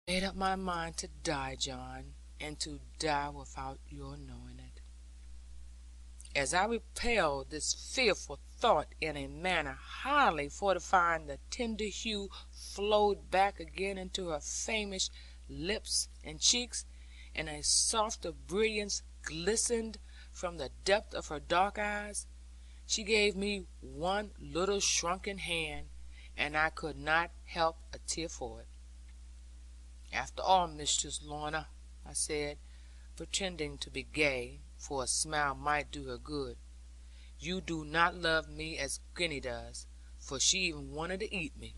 Made up my mind to die, John, and to die without your knowing it. As I repelled this fearful thought in a manner highly fortifying, the tender hue flowed back again into her famished lips and cheeks, and a softer brilliance glistened from the depth of her dark eyes. She gave me one little shrunken hand, and I could not help a tear for it. "After all, Mistress Lorna," I said, pretending to be gay, for a smile might do her good, "you do not love me as Gwenny does, for she even wanted to eat me."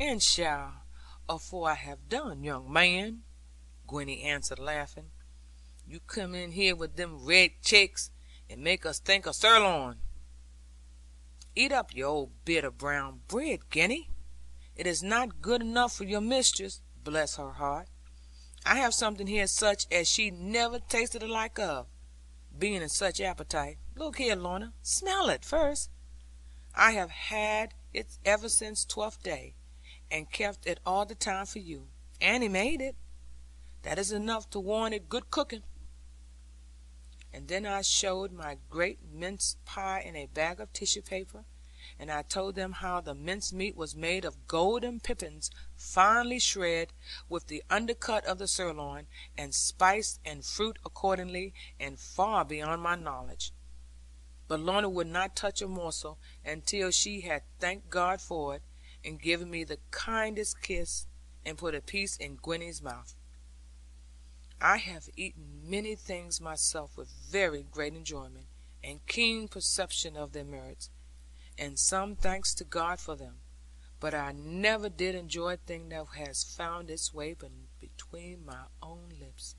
"And shall, afore I have done, young man," Gwenny answered, laughing. "You come in here with them red cheeks, and make us think of sirloin. Eat up your old bit of brown bread, Gwenny. It is not good enough for your mistress, bless her heart. I have something here such as she never tasted the like of, being in such appetite. Look here, Lorna, smell it first. I have had it ever since 12th day, and kept it all the time for you. Annie made it. That is enough to warrant it good cooking." And then I showed my great mince pie in a bag of tissue paper, and I told them how the mince meat was made of golden pippins finely shred, with the undercut of the sirloin, and spiced and fruit accordingly, and far beyond my knowledge. But Lorna would not touch a morsel, until she had thanked God for it, and given me the kindest kiss, and put a piece in Gwenny's mouth. I have eaten many things myself with very great enjoyment, and keen perception of their merits, and some thanks to God for them; but I never did enjoy a thing that has found its way between my own lips,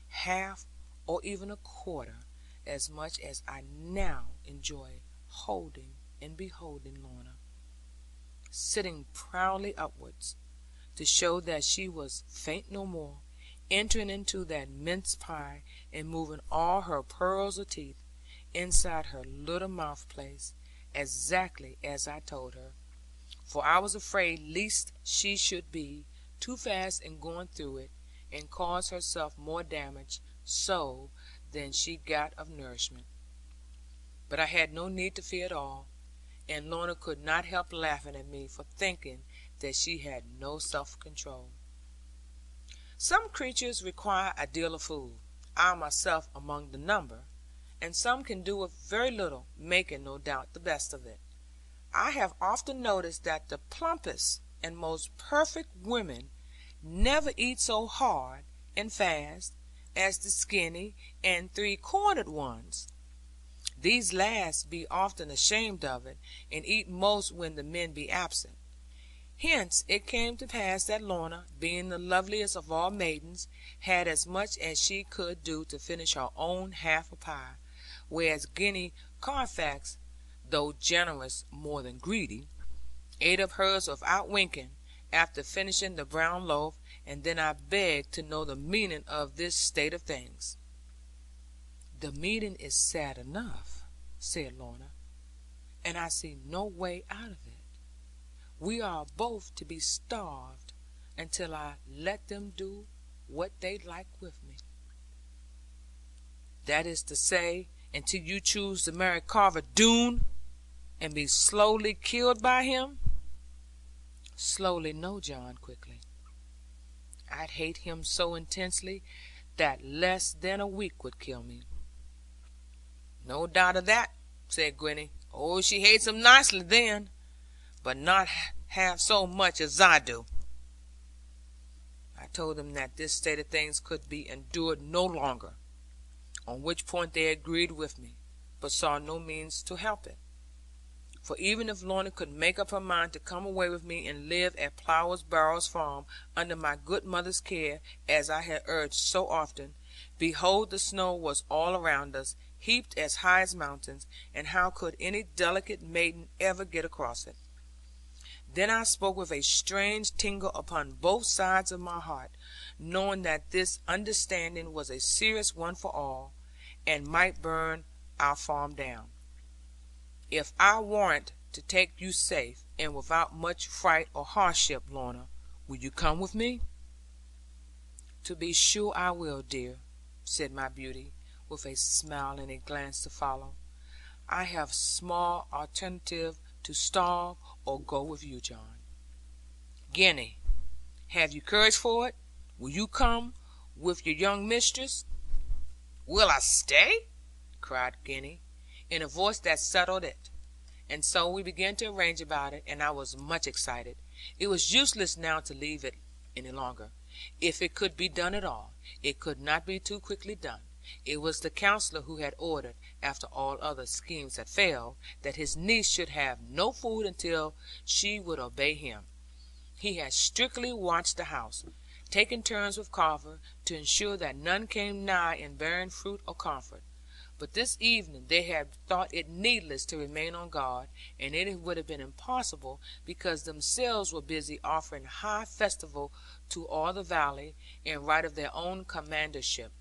half or even a quarter as much as I now enjoy holding and beholding Lorna, sitting proudly upwards, to show that she was faint no more, entering into that mince pie, and moving all her pearls of teeth inside her little mouth place, exactly as I told her; for I was afraid lest she should be too fast in going through it, and cause herself more damage so than she got of nourishment. But I had no need to fear at all; and Lorna could not help laughing at me for thinking that she had no self control. Some creatures require a deal of food, I myself among the number; and some can do with very little, making, no doubt, the best of it. I have often noticed that the plumpest and most perfect women never eat so hard and fast as the skinny and 3/4 ones. These last be often ashamed of it, and eat most when the men be absent. Hence it came to pass that Lorna, being the loveliest of all maidens, had as much as she could do to finish her own half a pie; whereas Gwenny Carfax, though generous more than greedy, ate up hers without winking, after finishing the brown loaf. And then I begged to know the meaning of this state of things. "The meaning is sad enough," said Lorna, "and I see no way out of it. We are both to be starved, until I let them do what they like with me." "That is to say, until you choose to marry Carver Doone, and be slowly killed by him?" "Slowly no, John, quickly. I'd hate him so intensely, that less than a week would kill me." "No doubt of that," said Gwenny. "Oh, she hates him nicely then, but not half so much as I do." I told them that this state of things could be endured no longer; on which point they agreed with me, but saw no means to help it. For even if Lorna could make up her mind to come away with me, and live at Plover's Barrows farm, under my good mother's care, as I had urged so often, behold the snow was all around us, heaped as high as mountains; and how could any delicate maiden ever get across it? Then I spoke with a strange tingle upon both sides of my heart, knowing that this understanding was a serious one for all, and might burn our farm down, if I warrant to take you safe, and without much fright or hardship. Lorna, will you come with me?' 'To be sure I will, dear,' said my beauty, with a smile and a glance to follow. 'I have small alternative to starve, or go with you, John. Gwenny, have you courage for it? Will you come with your young mistress?' 'Will I stay?' cried Gwenny, in a voice that settled it. And so we began to arrange about it, and I was much excited. It was useless now to leave it any longer. If it could be done at all, it could not be too quickly done. It was the Counsellor who had ordered, after all other schemes had failed, that his niece should have no food until she would obey him. He had strictly watched the house, taking turns with Carver, to ensure that none came nigh in bearing fruit or comfort. But this evening they had thought it needless to remain on guard, and it would have been impossible, because themselves were busy offering high festival to all the valley, in right of their own commandership.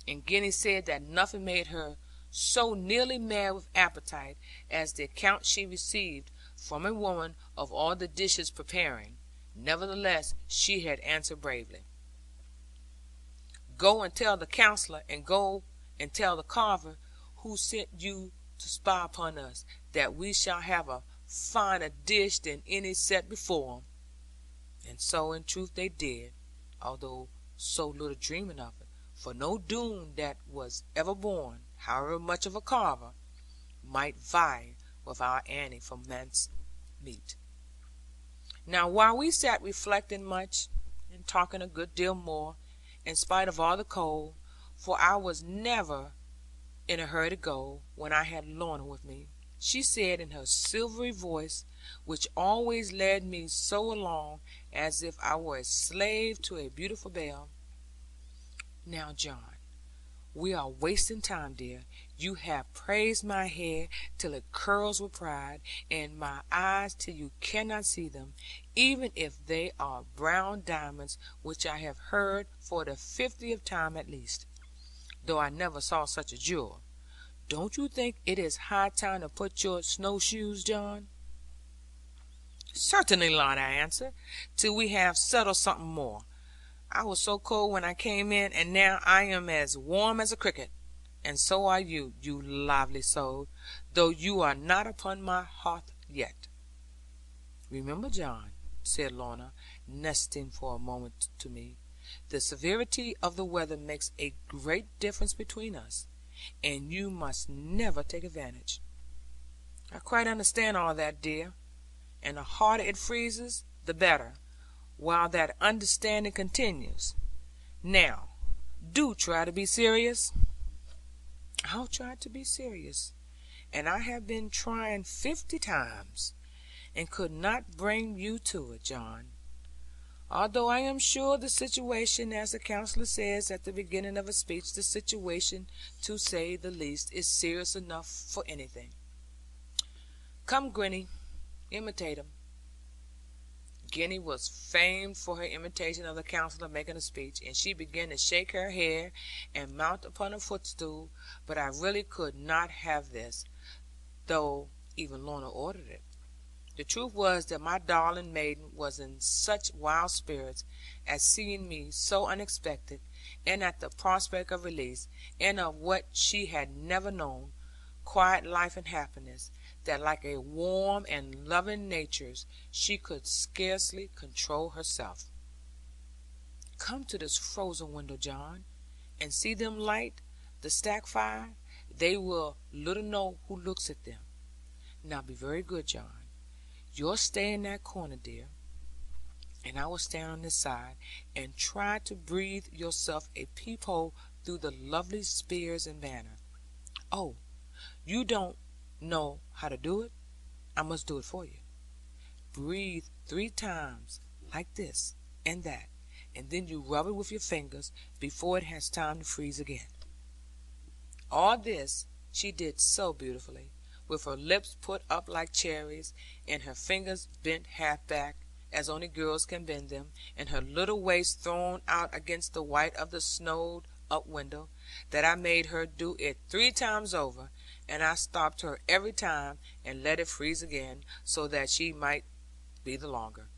And Gwenny said that nothing made her so nearly mad with appetite as the account she received from a woman of all the dishes preparing. Nevertheless she had answered bravely: 'Go and tell the Counsellor, and go and tell the Carver, who sent you to spy upon us, that we shall have a finer dish than any set before 'em.' And so in truth they did, although so little dreaming of it. For no Doone that was ever born, however much of a Carver, might vie with our Annie for mince meat. Now while we sat reflecting much, and talking a good deal more, in spite of all the cold, for I was never in a hurry to go, when I had Lorna with me, she said in her silvery voice, which always led me so along, as if I were a slave to a beautiful bell: 'Now, John, we are wasting time, dear. You have praised my hair till it curls with pride, and my eyes till you cannot see them, even if they are brown diamonds, which I have heard for the 50th time at least, though I never saw such a jewel. Don't you think it is high time to put your snowshoes, John?' 'Certainly not,' I answered, 'till we have settled something more. I was so cold when I came in, and now I am as warm as a cricket. And so are you, you lively soul, though you are not upon my hearth yet.' 'Remember, John,' said Lorna, nestling for a moment to me, 'the severity of the weather makes a great difference between us, and you must never take advantage.' 'I quite understand all that, dear; and the harder it freezes, the better, while that understanding continues. Now do try to be serious.' 'I'll try to be serious; and I have been trying 50 times, and could not bring you to it, John. Although I am sure the situation, as the Counsellor says at the beginning of a speech, the situation, to say the least, is serious enough for anything. Come, Gwenny, imitate him.' Gwenny was famed for her imitation of the Counsellor making a speech, and she began to shake her hair, and mount upon a footstool. But I really could not have this, though even Lorna ordered it. The truth was that my darling maiden was in such wild spirits, at seeing me so unexpected, and at the prospect of release, and of what she had never known, quiet life and happiness, that like a warm and loving nature, she could scarcely control herself. 'Come to this frozen window, John, and see them light the stack fire. They will little know who looks at them. Now be very good, John. You'll stay in that corner, dear, and I will stand on this side, and try to breathe yourself a peephole through the lovely spears and banner. Oh, you don't know how to do it? I must do it for you. Breathe 3 times, like this and that, and then you rub it with your fingers, before it has time to freeze again.' All this she did so beautifully, with her lips put up like cherries, and her fingers bent half back, as only girls can bend them, and her little waist thrown out against the white of the snowed up window, that I made her do it 3 times over, and I stopped her every time, and let it freeze again, so that she might be the longer.